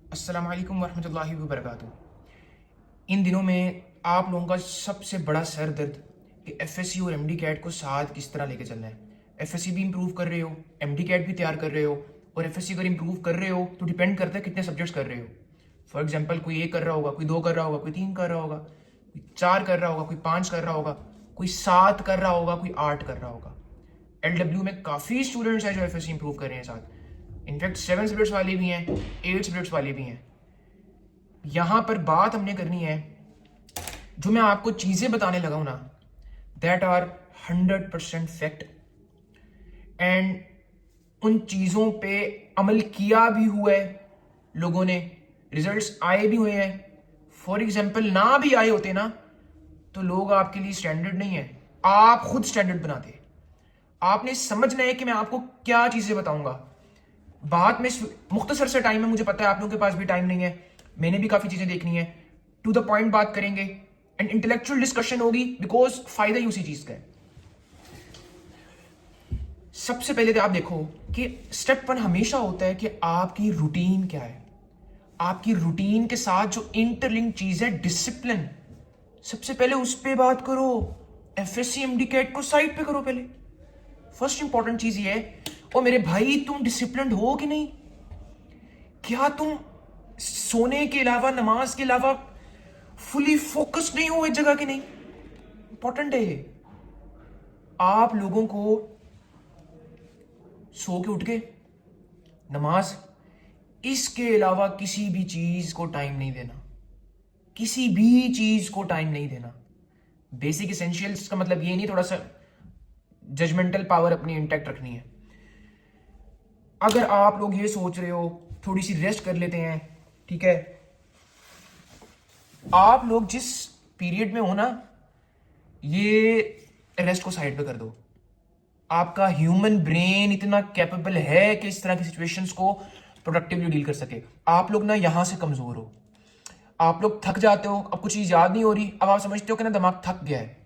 अस्सलामु अलैकुम वरहमतुल्लाहि वबरकातुहू। इन दिनों में आप लोगों का सबसे बड़ा सर दर्द कि एफएससी और एमडी कैट को साथ किस तरह लेके चलना है। एफएससी भी इम्प्रूव कर रहे हो, एमडी कैट भी तैयार कर रहे हो, और एफएससी अगर इम्प्रूव कर रहे हो तो डिपेंड करता है कितने सब्जेक्ट्स कर रहे हो। फॉर एग्जाम्पल, कोई 1 कर रहा होगा, कोई 2 कर रहा होगा, कोई 3 कर रहा होगा, कोई 4 कर रहा होगा, कोई 5 कर रहा होगा, कोई 7 कर रहा होगा, कोई 8 कर रहा होगा। एलडब्ल्यू में काफ़ी स्टूडेंट्स हैं जो एफएससी इम्प्रूव कर रहे हैं साथ। इनफैक्ट 7 सब्जेक्ट्स वाले भी हैं, 8 सब्जेक्ट्स वाले भी हैं। यहाँ पर बात हमने करनी है, जो मैं आपको चीज़ें बताने लगा हूं ना, दैट आर 100% फैक्ट, एंड उन चीज़ों पे अमल किया भी हुआ है लोगों ने, रिजल्ट्स आए भी हुए हैं। फॉर एग्जाम्पल, ना भी आए होते ना तो लोग आपके लिए स्टैंडर्ड नहीं है, आप खुद स्टैंडर्ड बनाते। आपने समझना है कि मैं आपको क्या चीज़ें बताऊंगा। बात में मुख्तसर से टाइम है, मुझे पता है आप लोगों के पास भी टाइम नहीं है, मैंने भी काफ़ी चीज़ें देखनी है। टू द पॉइंट बात करेंगे एंड इंटेलेक्चुअल डिस्कशन होगी, बिकॉज फायदा ही उसी चीज़ का है। सबसे पहले तो आप देखो कि स्टेप 1 हमेशा होता है कि आपकी रूटीन क्या है। आपकी रूटीन के साथ जो इंटरलिंक चीज़ है, डिसिप्लिन, सबसे पहले उस पर बात करो। एफएससी एमडी कैट को साइड पे करो पहले। फर्स्ट इंपॉर्टेंट चीज़ ये है, ओ मेरे भाई, तुम डिसिप्लिन हो कि नहीं? क्या तुम सोने के अलावा, नमाज के अलावा फुली फोकस्ड नहीं हो एक जगह की? नहीं, इंपॉर्टेंट है ये। आप लोगों को सो के उठ के नमाज, इसके अलावा किसी भी चीज को टाइम नहीं देना, किसी भी चीज को टाइम नहीं देना। बेसिक एसेंशियल्स का मतलब ये नहीं थोड़ा सा जजमेंटल पावर अपनी इंटैक्ट रखनी है। अगर आप लोग ये सोच रहे हो थोड़ी सी रेस्ट कर लेते हैं, ठीक है, आप लोग जिस पीरियड में हो ना, ये रेस्ट को साइड पे कर दो। आपका ह्यूमन ब्रेन इतना कैपेबल है कि इस तरह की सिचुएशंस को प्रोडक्टिवली डील कर सके। आप लोग ना यहां से कमजोर हो, आप लोग थक जाते हो, अब कुछ चीज याद नहीं हो रही, अब आप समझते हो कि ना दिमाग थक गया है।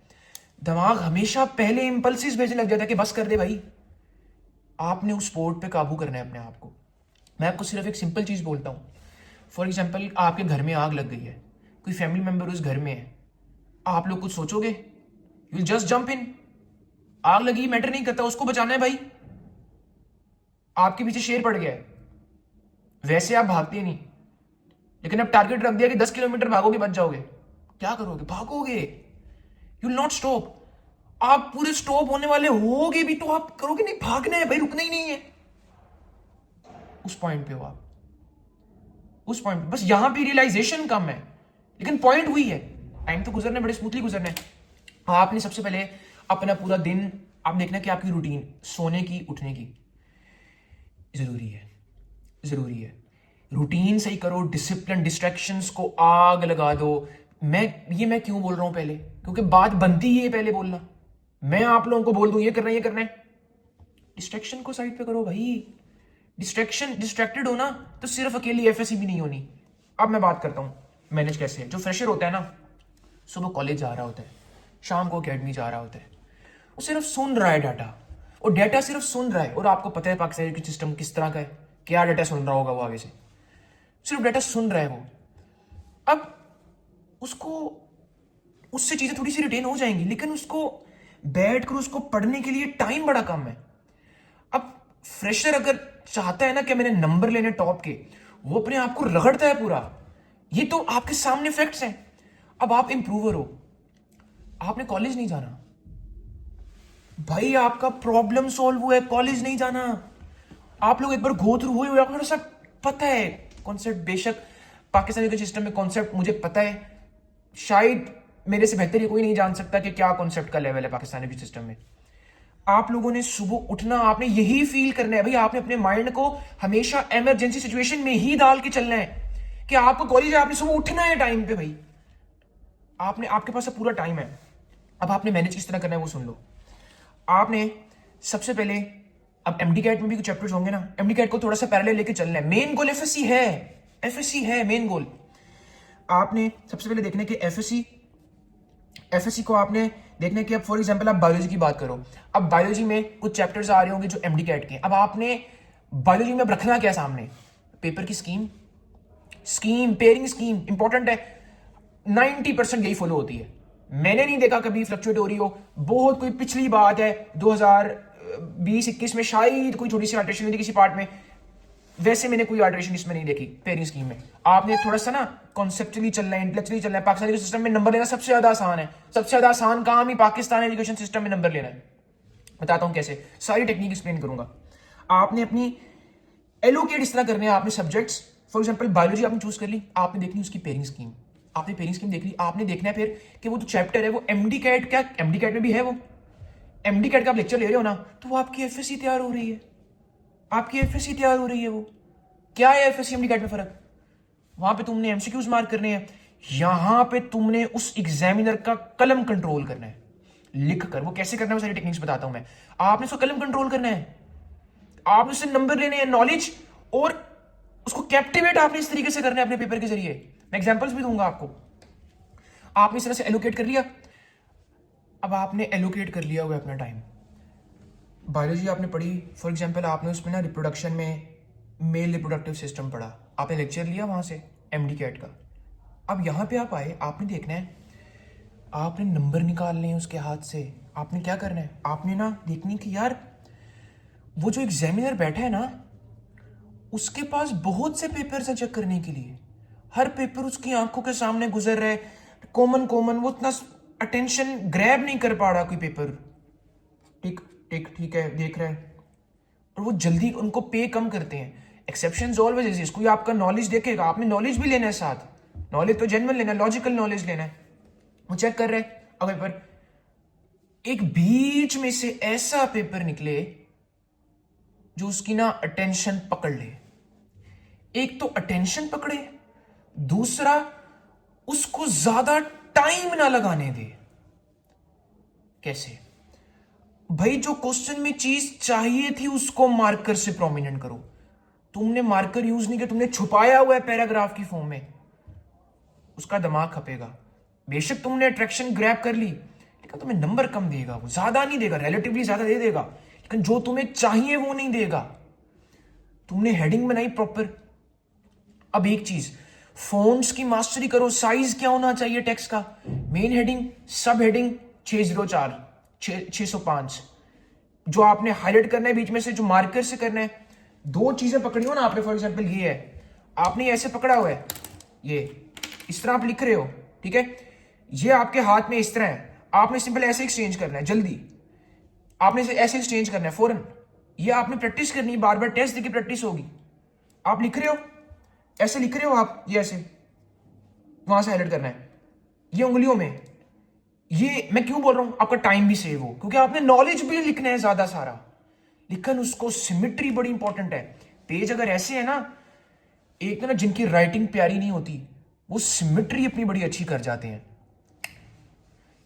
दिमाग हमेशा पहले इंपल्सिस भेजने लग जाता है कि बस कर दे भाई। आपने उस स्पोर्ट पे काबू करना है अपने आप को। मैं आपको सिर्फ एक सिंपल चीज बोलता हूं। फॉर एग्जाम्पल, आपके घर में आग लग गई है, कोई फैमिली मेंबर उस घर में है, आप लोग कुछ सोचोगे? You will just jump in. आग लगी, मैटर नहीं करता, उसको बचाना है भाई। आपके पीछे शेर पड़ गया है, वैसे आप भागते नहीं, लेकिन अब टारगेट रख दिया कि 10 किलोमीटर भागोगे बच जाओगे। क्या करोगे? भागोगे। You will not stop. आप पूरे स्टॉप होने वाले होगे भी तो आप करोगे नहीं, भागना है भाई, रुकना ही नहीं है। उस पॉइंट पे हो आप, उस पॉइंट पे। बस यहां पे रियलाइजेशन कम है, लेकिन पॉइंट हुई है। टाइम तो गुजरने, बड़े स्मूथली गुजरने। आपने सबसे पहले अपना पूरा दिन आप देखना कि आपकी रूटीन सोने की, उठने की जरूरी है, जरूरी है। रूटीन सही करो, डिसिप्लिन, डिस्ट्रैक्शंस को आग लगा दो। मैं क्यों बोल रहा हूं पहले, क्योंकि बात बनती ही है पहले बोलना। मैं आप लोगों को बोल दूं ये करना है, ये करना है, डिस्ट्रैक्शन को साइड पे करो भाई। डिस्ट्रैक्टेड हो ना तो सिर्फ अकेली एफएससी भी नहीं होनी। अब मैं बात करता हूं मैनेज कैसे है। जो फ्रेशर होता है ना, सुबह कॉलेज जा रहा होता है, शाम को अकेडमी जा रहा होता है, वो सिर्फ सुन रहा है डाटा, और डाटा सिर्फ सुन रहा है। और आपको पता है पाकिस्तान एजुकेशन सिस्टम किस तरह का है, क्या डाटा सुन रहा होगा वो आगे से, सिर्फ डाटा सुन रहा है वो। अब उसको, उससे चीजें थोड़ी सी रिटेन हो जाएंगी, लेकिन उसको बैठ कर उसको पढ़ने के लिए टाइम बड़ा कम है। अब फ्रेशर अगर चाहता है ना कि मैंने नंबर लेने टॉप के, वो अपने आप को रगड़ता है पूरा। ये तो आपके सामने फैक्ट्स हैं। अब आप इंप्रूवर हो, आपने कॉलेज नहीं जाना भाई, आपका प्रॉब्लम सॉल्व हुआ है, कॉलेज नहीं जाना। आप लोग एक बार गो थ्रू हुए, आपको सब पता है कॉन्सेप्ट। बेशक पाकिस्तान के सिस्टम में कॉन्सेप्ट मुझे पता है, शायद मेरे से बेहतर ये कोई नहीं जान सकता कि क्या कॉन्सेप्ट का लेवल है पाकिस्तानी भी सिस्टम में। आप लोगों ने सुबह उठना, आपने यही फील करना है भाई। आपने अपने माइंड को हमेशा इमरजेंसी सिचुएशन में ही डाल के चलना है कि आपको कॉलेज है, आपने सुबह उठना है टाइम पे भाई। आपने, आपके पास पूरा टाइम है। अब आपने मैनेज किस तरह करना है वो सुन लो। आपने सबसे पहले, अब एमडी कैट में भी कुछ चैप्टर्स होंगे ना, एमडी कैट को थोड़ा सा पैरेलल लेके चलना है। मेन गोल एफएससी है, एफएससी है मेन गोल। आपने सबसे पहले देखना है कि एफएससी को आपने देखना है कि अब फॉर एग्जांपल आप बायोलॉजी की बात करो। अब बायोलॉजी में कुछ चैप्टर्स आ रहे होंगे जो एमडी कैट के। अब आपने बायोलॉजी में रखना क्या सामने, पेपर की scheme, scheme, pairing scheme important है, 90% यही फॉलो होती है। मैंने नहीं देखा कभी फ्लक्चुएट हो रही हो। बहुत कोई पिछली बात है 2020-21 में शायद कोई छोटी सी अल्टरेशन हुई थी किसी पार्ट में, वैसे मैंने कोई अल्टरेशन इसमें नहीं देखी पेयरिंग स्कीम में। आपने थोड़ा सा ना कॉन्सेप्चुअली चलना है, इंटेलेक्चुअली चलना है। पाकिस्तानी सिस्टम में नंबर लेना सबसे ज्यादा आसान है, सबसे ज्यादा आसान काम ही पाकिस्तान एजुकेशन सिस्टम में नंबर लेना है। बताता हूं कैसे, सारी टेक्निक एक्सप्लेन करूंगा। आपने अपनी एलोकेट इस तरह करने हैं आपने सब्जेक्ट्स। फॉर एग्जांपल बायोलॉजी आपने चूज कर ली, आपने देखनी उसकी पेयरिंग स्कीम, आपने पेयरिंग स्कीम देख ली। आपने देखना है फिर कि वो जो चैप्टर है वो एमडी कैट, क्या एमडी कैट में भी है, वो एमडी कैट का आप लेक्चर ले रहे हो ना, तो वो आपकी एफएससी तैयार हो रही है, आपकी एफएससी तैयार हो रही है। वो क्या है एफएससी एमडी कैट में फर्क? वहां पे तुमने एमसीक्यूज मार्क करने हैं, यहां पे तुमने उस एग्जामिनर का कलम कंट्रोल करना है लिख कर। वो कैसे करना है, वो सारी टेक्निक्स बताता हूं मैं। आपने उसका कलम कंट्रोल करना है, आपने उससे नंबर लेने हैं, नॉलेज, और उसको कैप्टिवेट आपने इस तरीके से करना है अपने पेपर के जरिए। मैं एग्जांपल्स भी दूंगा आपको। आपने इस तरह से एलोकेट कर लिया। अब आपने एलोकेट कर लिया हुआ अपना टाइम, बायोलॉजी आपने पढ़ी, फॉर एग्जांपल आपने उसमें ना रिप्रोडक्शन में मेल रिप्रोडक्टिव सिस्टम पढ़ा, आपने लेक्चर लिया वहां से एमडी कैट का। अब यहां पे आप आए, आपने देखना है, आपने नंबर निकालने हैं उसके हाथ से। आपने क्या करना है, आपने ना देखनी कि यार वो जो एग्जामिनर बैठा है ना, उसके पास बहुत से पेपर्स हैं चेक करने के लिए, हर पेपर उसकी आंखों के सामने गुजर रहा है, कॉमन कॉमन, वो इतना अटेंशन ग्रैब नहीं कर पा रहा कोई पेपर। टिक टिक, ठीक है, देख रहा है, और वो जल्दी उनको पे कम करते हैं। Exceptions always exist. कोई आपका नॉलेज देखेगा, आपने नॉलेज भी लेना है साथ, नॉलेज तो जेन्युइन लेना है, लॉजिकल नॉलेज लेना है। वो चेक कर रहे हैं, अगर पेपर एक बीच में से ऐसा पेपर निकले जो उसकी ना अटेंशन पकड़ ले। एक तो अटेंशन पकड़े, दूसरा उसको ज्यादा टाइम ना लगाने दे। कैसे भाई, जो क्वेश्चन में चीज चाहिए थी उसको मार्कर से प्रोमिनेंट करो। तुमने मार्कर यूज नहीं किया, तुमने छुपाया हुआ है पैराग्राफ की फॉर्म में, उसका दिमाग खपेगा। बेशक तुमने अट्रैक्शन ग्रैब कर ली, लेकिन तुम्हें नंबर कम देगा, वो ज्यादा नहीं देगा, रिलेटिवली ज्यादा दे देगा, लेकिन जो तुम्हें चाहिए वो नहीं देगा। तुमने हेडिंग बनाई प्रॉपर। अब एक चीज, फोन्ट्स की मास्टरी करो। साइज क्या होना चाहिए टेक्स्ट का, मेन हेडिंग, सब हेडिंग 604, 605, जो आपने हाईलाइट करना है बीच में से, जो मार्कर से करना है। दो चीजें पकड़ी हो ना आपने, फॉर एग्जांपल ये है, आपने ऐसे पकड़ा हुआ है, ये इस तरह आप लिख रहे हो, ठीक है, ये आपके हाथ में इस तरह है, आपने सिंपल ऐसे एक्सचेंज करना है, जल्दी आपने ऐसे एक्सचेंज करना है फौरन। ये आपने प्रैक्टिस करनी है, बार बार टेस्ट देके प्रैक्टिस होगी। आप लिख रहे हो, ऐसे लिख रहे हो आप, ये ऐसे वहां से हाईलाइट करना है, ये उंगलियों में। ये मैं क्यों बोल रहा हूं, आपका टाइम भी सेव हो, क्योंकि आपने नॉलेज भी लिखना है ज्यादा सारा, लेकिन उसको सिमिट्री बड़ी इंपॉर्टेंट है। पेज अगर ऐसे है ना, एक ना जिनकी राइटिंग प्यारी नहीं होती, वो सिमिट्री अपनी बड़ी अच्छी कर जाते हैं,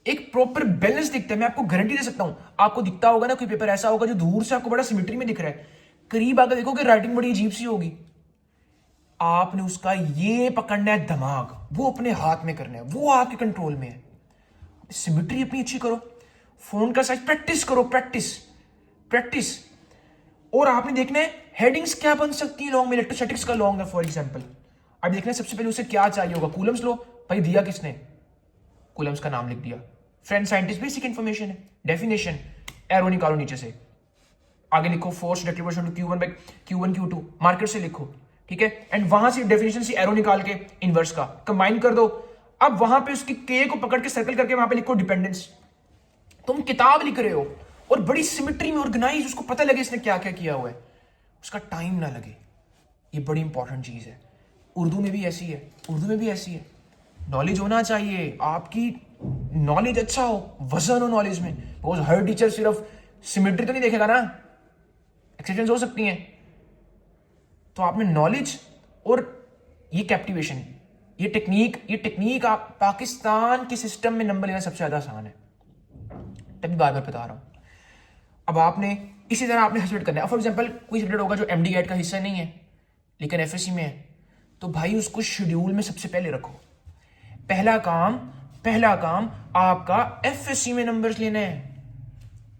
एक प्रॉपर बैलेंस दिखता है। मैं आपको गारंटी दे सकता हूं, आपको दिखता होगा ना कोई पेपर ऐसा होगा जो दूर से आपको बड़ा सिमिट्री में दिख रहा है, करीब आकर देखोगे राइटिंग बड़ी अजीब सी होगी। आपने उसका ये पकड़ना है दिमाग, वो अपने हाथ में करना है, वो आपके कंट्रोल में है। सिमिट्री अपनी अच्छी करो, फोन का साइज प्रैक्टिस करो, प्रैक्टिस प्रैक्टिस। और आपने देखना है हेडिंग्स क्या बन सकती है लॉन्ग में, इलेक्ट्रोस्टैटिक्स का लॉन्ग है फॉर एग्जांपल। अब देखना है सबसे पहले उसे क्या चाहिए होगा, कूलम्स लो, भाई दिया किसने, कूलम्स का नाम लिख दिया, फ्रेंड साइंटिस्ट, बेसिक इंफॉर्मेशन है, डेफिनेशन, एरो निकालो नीचे से, आगे लिखो force distribution to Q1 by Q1 Q2, marker से लिखो, ठीक है, एंड वहां से डेफिनेशन से एरो निकाल के इनवर्स का कंबाइन कर दो। अब वहां पे उसकी के को पकड़ के सर्कल करके वहां पे लिखो डिपेंडेंस। तुम किताब लिख रहे हो और बड़ी सिमिट्री में ऑर्गेनाइज, उसको पता लगे इसने क्या क्या किया हुआ है, उसका टाइम ना लगे, ये बड़ी इंपॉर्टेंट चीज है। उर्दू में भी ऐसी है, उर्दू में भी ऐसी है, नॉलेज होना चाहिए, आपकी नॉलेज अच्छा हो, वजन हो नॉलेज में, बिकॉज हर टीचर सिर्फ सिमिट्री तो नहीं देखेगा ना, एक्सेप्शंस हो सकती हैं। तो आपने नॉलेज और ये कैप्टिवेशन, ये टेक्निक आप पाकिस्तान के सिस्टम में नंबर लेना सबसे ज्यादा आसान है, तभी बार बार बता रहा हूं। अब आपने इसी तरह आपने सब्जेक्ट करना है। फॉर एग्जांपल कोई सब्जेक्ट होगा जो एमडी कैट का हिस्सा नहीं है लेकिन एफएससी में है, तो भाई उसको शेड्यूल में सबसे पहले रखो। पहला काम आपका एफएससी में नंबर्स लेना है।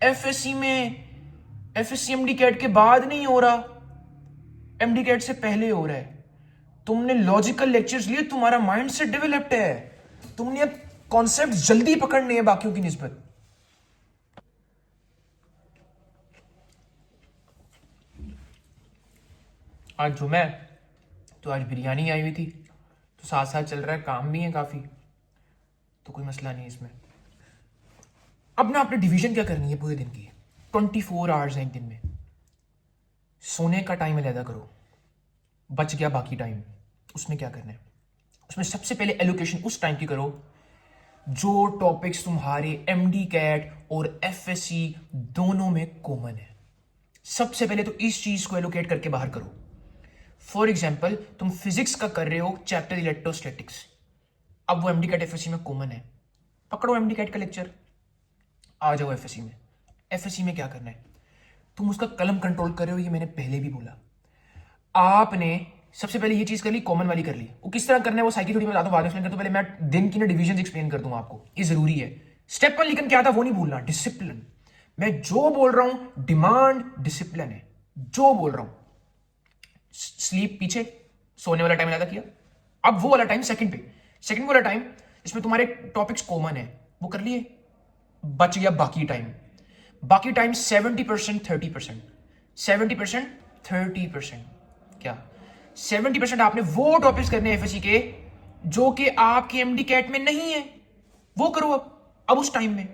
एफएससी एमडी कैट के बाद नहीं हो रहा, एमडी कैट से पहले हो रहा है। तुमने लॉजिकल लेक्चर्स लिए, तुम्हारा माइंड सेट डेवलप्ड है, तुमने अब कॉन्सेप्ट जल्दी पकड़ने हैं बाकियों की निस्बत। आज जुम्मा है तो आज बिरयानी आई हुई थी, तो साथ साथ चल रहा है, काम भी है काफी, तो कोई मसला नहीं इसमें। अब ना आपने डिवीजन क्या करनी है पूरे दिन की, 24 आवर्स हैं एक दिन में। सोने का टाइम अलहदा करो, बच गया बाकी टाइम, उसमें क्या करना है, उसमें सबसे पहले एलोकेशन उस टाइम की करो जो टॉपिक्स तुम्हारे एमडी कैट और एफएससी दोनों में कॉमन है। सबसे पहले तो इस चीज को एलोकेट करके बाहर करो। फॉर एग्जाम्पल, तुम फिजिक्स का कर रहे हो चैप्टर इलेक्ट्रोस्टैटिक्स, अब वो एमडी कैट एफएससी में कॉमन है, पकड़ो एमडी कैट का लेक्चर, आ जाओ एफएससी में। एफएससी में क्या करना है, तुम उसका कलम कंट्रोल कर रहे हो, ये मैंने पहले भी बोला। आपने सबसे पहले ये चीज कर ली, कॉमन वाली कर ली। वो किस तरह करना है वो साइकिल थोड़ी बताता हूं, बाद में एक्सप्लेन करता हूं, पहले मैं दिन की ना डिवीजन एक्सप्लेन कर दूंगा आपको, ये जरूरी है। स्टेप 1 लेकिन क्या था वो नहीं भूलना, डिसिप्लिन। मैं जो बोल रहा हूं डिमांड डिसिप्लिन है, जो बोल रहा हूं। स्लीप पीछे, सोने वाला टाइम ज्यादा किया, अब वो वाला टाइम सेकंड वाला टाइम जिसमें तुम्हारे टॉपिक्स कॉमन है वो कर लिए, बच गया बाकी टाइम। बाकी टाइम 70% 30%, 70% 30%। क्या 70% आपने वो टॉपिक्स करने हैं एफएससी के जो कि आपके एमडी कैट में नहीं है, वो करो। अब उस टाइम में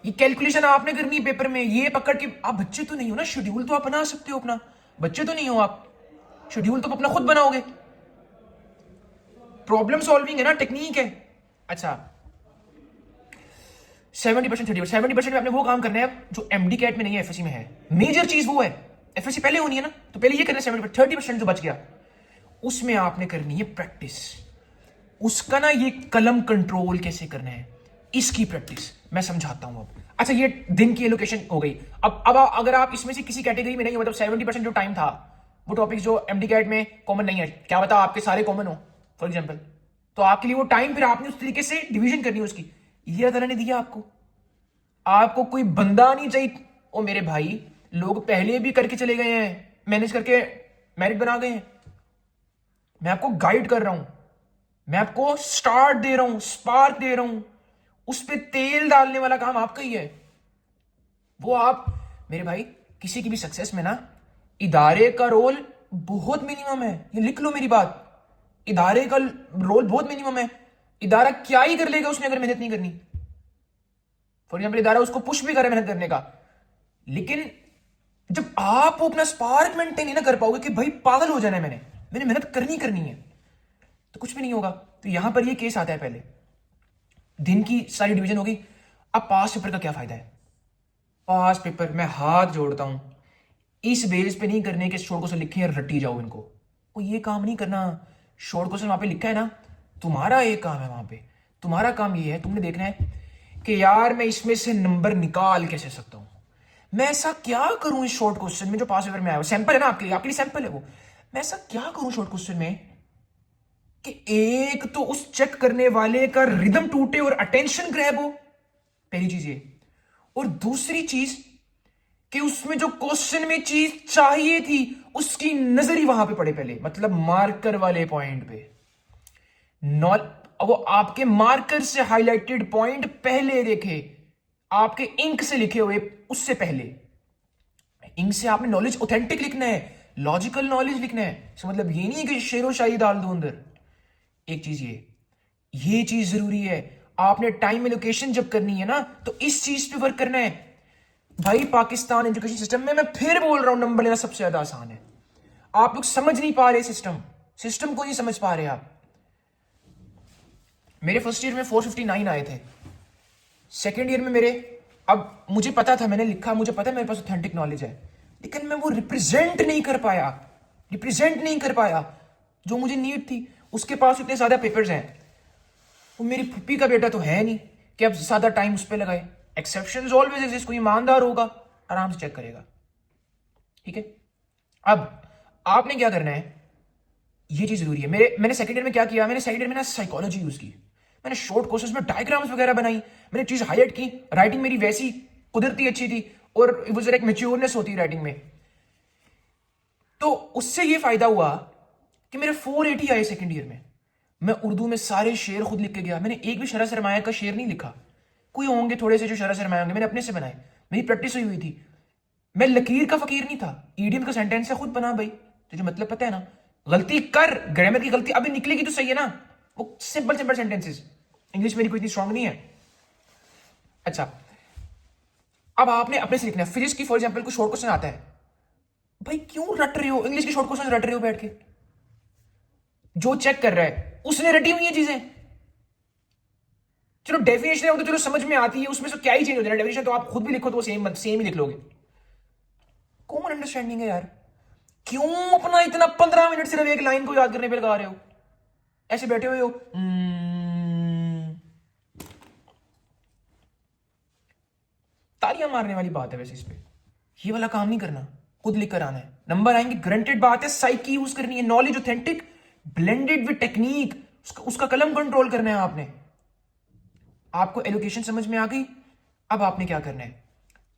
ये कैलकुलेशन आपने करनी है पेपर में, ये पकड़ के। आप बच्चे तो नहीं हो ना, शेड्यूल तो आप बना सकते हो अपना, बच्चे तो नहीं हो आप, शेड्यूल तो अपना खुद बनाओगे। प्रॉब्लम सॉल्विंग है ना, टेक्निक है। अच्छा 70% 30%, 70% में आपने वो काम करना है जो एमडी कैट में नहीं है, एफएससी में है। मेजर चीज वो है, एफएससी पहले होनी है ना, तो पहले ये करना है। 70% 30% जो बच गया उसमें आपने करनी है प्रैक्टिस। उसका ना ये कलम कंट्रोल कैसे करना है, इसकी प्रैक्टिस मैं समझाता हूं अब। अच्छा ये दिन की एलोकेशन हो गई। अब अगर आप इसमें से किसी कैटेगरी में नहीं हो, मतलब 70% जो टाइम था वो टॉपिक जो एमडी कैट में कॉमन नहीं है, क्या बता आपके सारे कॉमन हो फॉर एग्जाम्पल, तो आपके लिए वो टाइम फिर आपने उस तरीके से डिवीजन करनी है उसकी। ये अल्लाह ने दिया आपको, आपको कोई बंदा नहीं चाहिए। ओ मेरे भाई, लोग पहले भी करके चले गए हैं, मैनेज करके मेरिट बना गए हैं। मैं आपको गाइड कर रहा हूं, मैं आपको स्टार्ट दे रहा हूं, स्पार्क दे रहा हूं, उस पर तेल डालने वाला काम आपका ही है। वो आप मेरे भाई, किसी की भी सक्सेस में ना इदारे का रोल बहुत मिनिमम है, ये लिख लो मेरी बात। इदारे का रोल बहुत मिनिमम है। इदारा क्या ही कर लेगा उसने अगर मेहनत नहीं करनी। फॉर एग्जाम्पल इदारा उसको पुश भी करे मेहनत करने का, लेकिन जब आप अपना स्पार्क मेंटेन नहीं ना कर पाओगे कि भाई पागल हो जाना है, मैंने मेहनत करनी है, तो कुछ भी नहीं होगा। तो यहां पर ये केस आता है, पहले दिन की सारी डिवीजन होगी। अब पास पेपर का क्या फायदा है, पास पेपर मैं हाथ जोड़ता हूं इस बेस पे नहीं करने के शॉर्ट क्वेश्चन लिखे हैं रटी जाओ इनको, वो ये काम नहीं करना। शॉर्ट क्वेश्चन वहां पे लिखा है ना, तुम्हारा एक काम है वहां पे, तुम्हारा काम ये है, तुमने देखना है कि यार मैं इसमें से नंबर निकाल कैसे सकता हूं, मैं ऐसा क्या करूं इस शॉर्ट क्वेश्चन में जो पास पेपर में आया, सैंपल है ना आपके लिए सैंपल है वो। मैं ऐसा क्या करूं शॉर्ट क्वेश्चन में कि एक तो उस चेक करने वाले का रिदम टूटे और अटेंशन ग्रैब हो, पहली चीज ये। और दूसरी चीज कि उसमें जो क्वेश्चन में चीज चाहिए थी उसकी नजर ही वहां पे पड़े पहले, मतलब मार्कर वाले पॉइंट पे। वो आपके मार्कर से हाईलाइटेड पॉइंट पहले देखे, आपके इंक से लिखे हुए उससे पहले। इंक से आपने नॉलेज ऑथेंटिक लिखना है, लॉजिकल नॉलेज लिखना है, इसका मतलब ये नहीं है कि शेरो शायरी डाल दो अंदर। एक चीज ये चीज जरूरी है। आपने टाइम एलोकेशन जब करनी है ना, तो इस चीज पे वर्क करना है। भाई पाकिस्तान एजुकेशन सिस्टम में मैं फिर बोल रहा हूं नंबर लेना सबसे ज्यादा आसान है। आप लोग समझ नहीं पा रहे सिस्टम को नहीं समझ पा रहे आप। मेरे फर्स्ट ईयर में 459 आए थे, सेकेंड ईयर में मेरे, अब मुझे पता था, मैंने लिखा, मुझे पता है मेरे पास ऑथेंटिक नॉलेज है, लेकिन मैं वो रिप्रेजेंट नहीं कर पाया जो मुझे नीड थी। उसके पास इतने ज्यादा पेपर्स हैं, वो मेरी फुप्पी का बेटा तो है नहीं कि अब ज्यादा टाइम उस पर लगाए। एक्सेप्शंस ऑलवेज एग्जिस्ट, कोई ईमानदार होगा आराम से चेक करेगा, ठीक है। अब आपने क्या करना है, ये चीज जरूरी है। मैंने सेकंड ईयर में क्या किया, मैंने सेकंड ईयर में ना साइकोलॉजी यूज की, मैंने शॉर्ट कोर्सेज में डायग्राम्स वगैरह बनाई, मैंने चीज हाईलाइट की, राइटिंग मेरी वैसी कुदरती अच्छी थी और वो जरा एक मेच्योरनेस होती है राइटिंग में। तो उससे ये फायदा हुआ कि मेरे 480 आए सेकंड ईयर में। मैं उर्दू में सारे शेर खुद लिख के गया, मैंने एक भी शरह सरमाया का शेर नहीं लिखा। कोई होंगे थोड़े से जो शरह सरमाया होंगे, मैंने अपने से बनाए, मेरी प्रैक्टिस हुई थी। मैं लकीर का फकीर नहीं था, ईडियम का सेंटेंस है खुद बना भाई, तुझे मतलब पता है ना। गलती कर, ग्रामर की गलती अभी निकलेगी तो सही है ना, वो सिंपल सिंपल सेंटेंसेस। इंग्लिश मेरी कोई इतनी स्ट्रांग नहीं है। अच्छा, अब आपने अपने से लिखना है। फिजिक्स की फॉर एग्जांपल कुछ शॉर्ट क्वेश्चन आता है, भाई क्यों रट रहे हो इंग्लिश के शॉर्ट क्वेश्चन, रट रहे हो बैठ के। जो चेक कर रहा है उसने रटी हुई है चीजें। चलो डेफिनेशन है वो तो चलो समझ में आती है, उसमें से क्या ही चेंज हो जाए, डेफिनेशन तो आप खुद भी लिखो तो सेम सेम ही लिख लोगे। कॉमन अंडरस्टैंडिंग है यार, क्यों अपना इतना 15 मिनट सिर्फ एक लाइन को याद करने पे लगा रहे हो, ऐसे बैठे हुए हो। तालियां मारने वाली बात है वैसे इस पे, ये वाला काम नहीं करना, खुद लिख कर आना है, नंबर आएंगे ग्रंटेड बात है। साइकी यूज करनी है, knowledge authentic blended with technique, उसका कलम कंट्रोल करना है आपने। आपको एलोकेशन समझ में आ गई। अब आपने क्या करना है,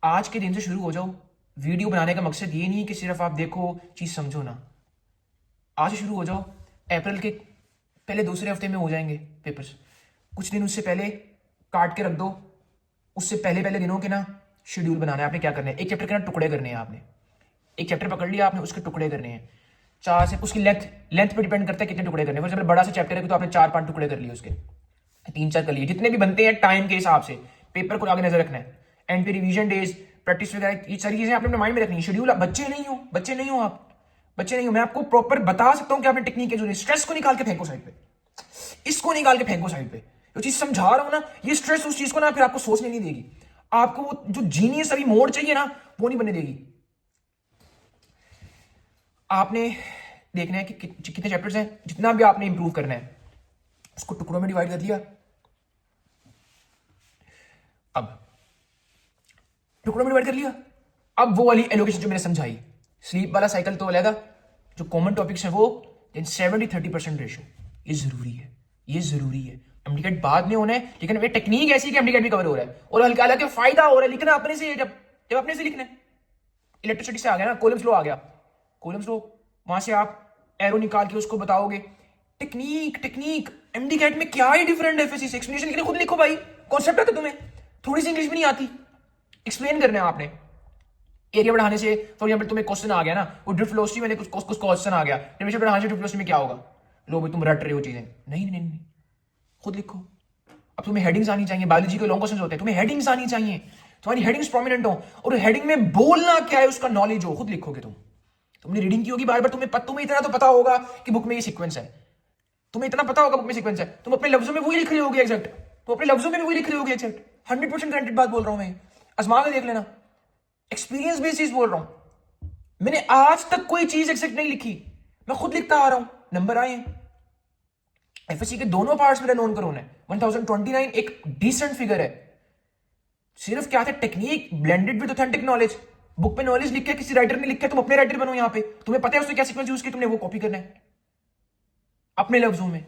आज के दिन से शुरू हो जाओ। वीडियो बनाने का मकसद ये नहीं है कि सिर्फ आप देखो चीज समझो ना, आज से शुरू हो जाओ। अप्रैल के पहले दूसरे हफ्ते में हो जाएंगे पेपर्स, कुछ दिन उससे पहले काट के रख दो। उससे पहले पहले दिनों के ना शेड्यूल बनाना है। आपने क्या करना है, एक चैप्टर के ना टुकड़े करने हैं। आपने एक चैप्टर पकड़ लिया, आपने उसके टुकड़े करने हैं 4 से, उसकी लेंथ पे डिपेंड करता है कितने टुकड़े करने हैं। फॉर एग्जाम्पल बड़ा सा चैप्टर है तो आपने 4-5 टुकड़े कर लिए, उसके 3-4 कर लिए, जितने भी बनते हैं टाइम के हिसाब से। पेपर को आगे नजर रखना है, एंड पे रिवीजन डेज, प्रैक्टिस वगैरह, ये सारी चीजें आपने अपने माइंड में रखनी है। शेड्यूल, बच्चे नहीं हो, बच्चे नहीं हो आप, बच्चे नहीं हो। मैं आपको प्रॉपर बता सकता हूं कि आपने टेक्निक है। जो स्ट्रेस को निकाल के फेंको साइड पे, इसको निकाल के फेंको साइड पे। जो चीज समझा रहा हूं ना, ये स्ट्रेस उस चीज को ना फिर आपको सोचने नहीं देगी। आपको वो जो जीनियस अभी मोड चाहिए ना, वो नहीं बनने देगी। आपने देखना है कि कितने चैप्टर्स हैं, जितना भी आपने इंप्रूव करना है उसको टुकड़ों में डिवाइड कर दिया। अब टुकड़ों में डिवाइड कर लिया, अब वो वाली एलोकेशन जो मैंने समझाई, स्लीप वाला साइकिल तो अलग, जो कॉमन टॉपिक्स है वो, देन 70-30% रेशो, ये जरूरी है, ये जरूरी है। एमडीकेट बाद में होना है, लेकिन ये टेक्निक ऐसी है कि एमडीकेट भी कवर हो रहा है और हल्का हालांकि फायदा हो रहा है। लिखना अपने से, जब जब अपने से लिखना है। इलेक्ट्रिसिटी से आ गया ना, कॉलम्स लो आ गया, कॉलम्स लो, वहां से आप एरो निकाल के उसको बताओगे। टेक्निक टेक्निक एमडीकेट में क्या ही डिफरेंट है एफएससी से। एक्सप्लेनेशन के लिए खुद लिखो भाई, कॉन्सेप्ट आता तुम्हें, थोड़ी सी इंग्लिश भी नहीं आती, एक्सप्लेन करना है आपने। एरिया बढ़ाने से फॉर एग्जांपल तुम्हें क्वेश्चन आ गया ना, वो ड्रिफ्ट वेलोसिटी में कुछ क्वेश्चन आ गया, टेम्परेचर बढ़ाने से ड्रिफ्ट वेलोसिटी में क्या होगा, लो भाई तुम रट रहे हो चीजें। नहीं नहीं नहीं, खुद लिखो। अब तुम्हें हेडिंग्स आनी चाहिए, बायोलॉजी के लॉन्ग क्वेश्चन होते हैं, तुम्हें हेडिंग्स आनी चाहिए, तुम्हारी हेडिंग्स प्रोमिनेंट हो, और हेडिंग में बोलना क्या है उसका नॉलेज हो, खुद लिखोगे तुम। तुमने रीडिंग की होगी बार बार, तुम्हें इतना तो पता होगा कि बुक में ये सीक्वेंस है, तुम्हें इतना पता होगा बुक में सीक्वेंस है, तुम अपने लफ्जों में वही लिख रहे होगे एग्जैक्ट, तुम अपने लफ्जों में भी वही लिख रहे होगे एग्जैक्ट। 100% ग्रांटेड बात बोल रहा हूं मैं, आजमा के देख लेना, एक्सपीरियंस बेसिस बोल रहा हूं। मैंने आज तक कोई चीज एग्जैक्ट नहीं लिखी, मैं खुद लिखता आ रहा हूं, नंबर आए हैं। एफएससी के दोनों पार्ट्स में नोन करो, 1029 एक डिसेंट फिगर है। सिर्फ क्या था, technique blended with authentic knowledge. Book पे नॉलेज लिख के किसी राइटर ने लिखा है, तुम अपने राइटर बनो। यहां पे तुम्हें पता है उसने क्या सीक्वेंस यूज किया, तुमने वो कॉपी करना है अपने लफ्जों में।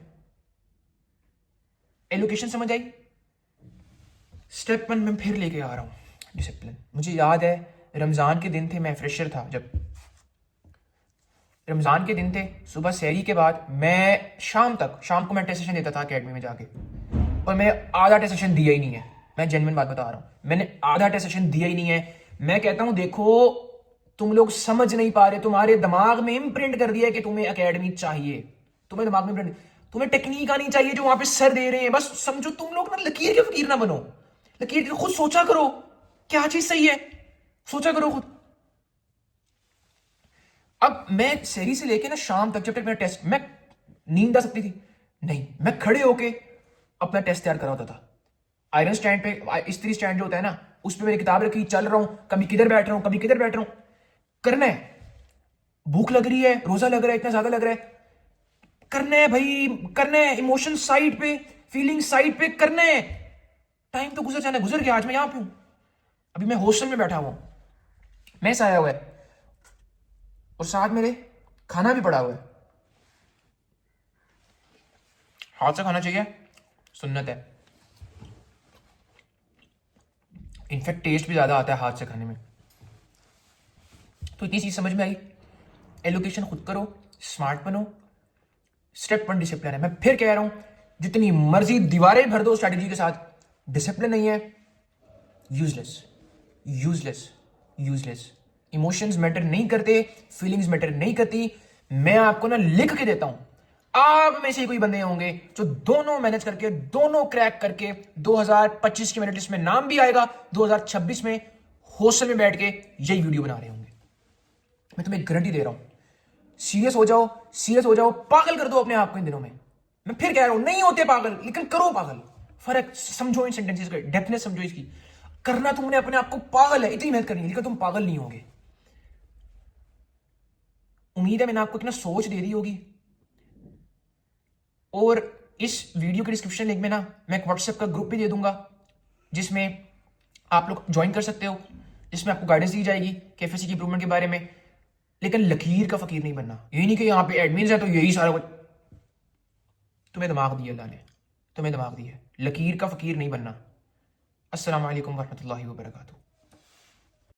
एलोकेशन समझ आई। स्टेप 1 में फिर लेके आ रहा हूं, डिसिप्लिन। मुझे याद है रमजान के दिन थे, मैं फ्रेशर था जब, रमजान के दिन थे, सुबह सहरी के बाद मैं शाम को मैं टेस्ट सेशन देता था अकेडमी में जाके, और मैं आधा टेस्ट सेशन दिया ही नहीं है। मैं जेन्युइन बात बता रहा हूं, मैंने आधा टेस्ट सेशन दिया ही नहीं है। मैं कहता हूं देखो तुम लोग समझ नहीं पा रहे, तुम्हारे दिमाग में इम्प्रिंट कर दिया है कि तुम्हें अकेडमी चाहिए, तुम्हें दिमाग में इम्प्रिंट, तुम्हें टेक्निक आनी चाहिए जो वहां पे सर दे रहे हैं। बस समझो तुम लोग ना लकीर के फकीर ना बनो, लकीर खुद सोचा करो क्या चीज सही है, सोचा करो खुद। अब मैं सहरी से लेके ना शाम तक, जब तक मेरा टेस्ट, मैं नींद आ सकती थी नहीं, मैं खड़े होके अपना टेस्ट तैयार करा होता था। आयरन स्टैंड पे, इस्त्री स्टैंड जो होता है ना, उस पर मेरी किताब रखी, चल रहा हूं, कभी किधर बैठ रहा हूं, कभी किधर बैठ रहा हूं। करना है, भूख लग रही है, रोजा लग रहा है, इतना ज्यादा लग रहा है, करना है भाई, करना है। इमोशन साइड पे, फीलिंग साइड पे, करना है। टाइम तो गुजर जाना, गुजर गया, आज मैं यहां पे हूं, अभी मैं हॉस्टल में बैठा हुआ हूं, मैस आया हुआ है, और साथ मेरे खाना भी पड़ा हुआ है। हाथ से खाना चाहिए, सुन्नत है, इनफैक्ट टेस्ट भी ज्यादा आता है हाथ से खाने में। तो इतनी चीज समझ में आई। एलोकेशन खुद करो, स्मार्ट बनो, स्टेप 1 डिसिप्लिन है। मैं फिर कह रहा हूं, जितनी मर्जी दीवारें भर दो स्ट्रैटेजी के साथ, डिसिप्लिन नहीं है, useless useless useless. Emotions matter नहीं करते, फीलिंग्स मैटर नहीं करती। मैं आपको ना लिख के देता हूं, आप में से कोई बंदे होंगे जो दोनों मैनेज करके, दोनों क्रैक करके 2025 की मेरिट लिस्ट में नाम भी आएगा, 2026 में हॉस्टल में बैठ के यही वीडियो बना रहे होंगे। मैं तुम्हें गारंटी दे रहा हूं। सीरियस हो जाओ, सीरियस हो जाओ, पागल कर दो अपने आप को इन दिनों में। मैं फिर कह रहा हूं, नहीं होते पागल, लेकिन करो पागल। फर्क समझो इन सेंटेंसेस का, डेफिनेट समझो इसकी। करना तुमने अपने आप को पागल है, इतनी मेहनत करनी है, लेकिन तुम पागल नहीं होगे। उम्मीद है मैंने आपको इतना सोच दे दी होगी। और इस वीडियो के डिस्क्रिप्शन लिंक में ना मैं एक व्हाट्सएप का ग्रुप भी दे दूंगा, जिसमें आप लोग ज्वाइन कर सकते हो, जिसमें आपको गाइडेंस दी जाएगी केएफएससी की इंप्रूवमेंट के बारे में। लेकिन लकीर का फकीर नहीं बनना। यही नहीं कि यहाँ पे एडमिन है तो यही सारा कुछ। तुम्हें दिमाग दिया अल्लाह ने, तुम्हें दिमाग दिया, लकीर का फकीर नहीं बनना। अस्सलाम वालेकुम वरहमतुल्लाहि वबरकातुहू।